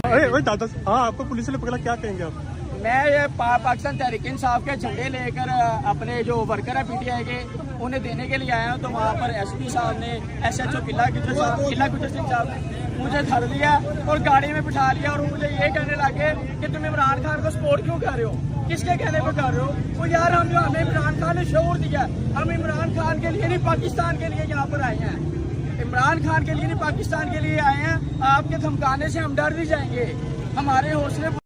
अरे दादा, हाँ आपको पुलिस ने पकड़ा, क्या कहेंगे आप? मैं ये पाकिस्तान तहरीक इंसाफ के झंडे लेकर अपने जो वर्कर है पीटीआई के उन्हें देने के लिए आया हूँ। तो वहाँ पर एसपी साहब ने, एसएचओ किला गुजर सिंह साहब ने मुझे धर लिया और गाड़ी में बिठा लिया और मुझे ये कहने लगे कि तुम इमरान खान को सपोर्ट क्यों कर रहे हो, किसके कहने पर कर रहे हो? वो यार हम जो हमें इमरान खान ने शऊर दिया, हम इमरान खान के लिए नहीं पाकिस्तान के लिए यहाँ पर आए हैं। इमरान खान के लिए नहीं पाकिस्तान के लिए आए हैं। आपके धमकाने से हम डर नहीं जाएंगे, हमारे हौसले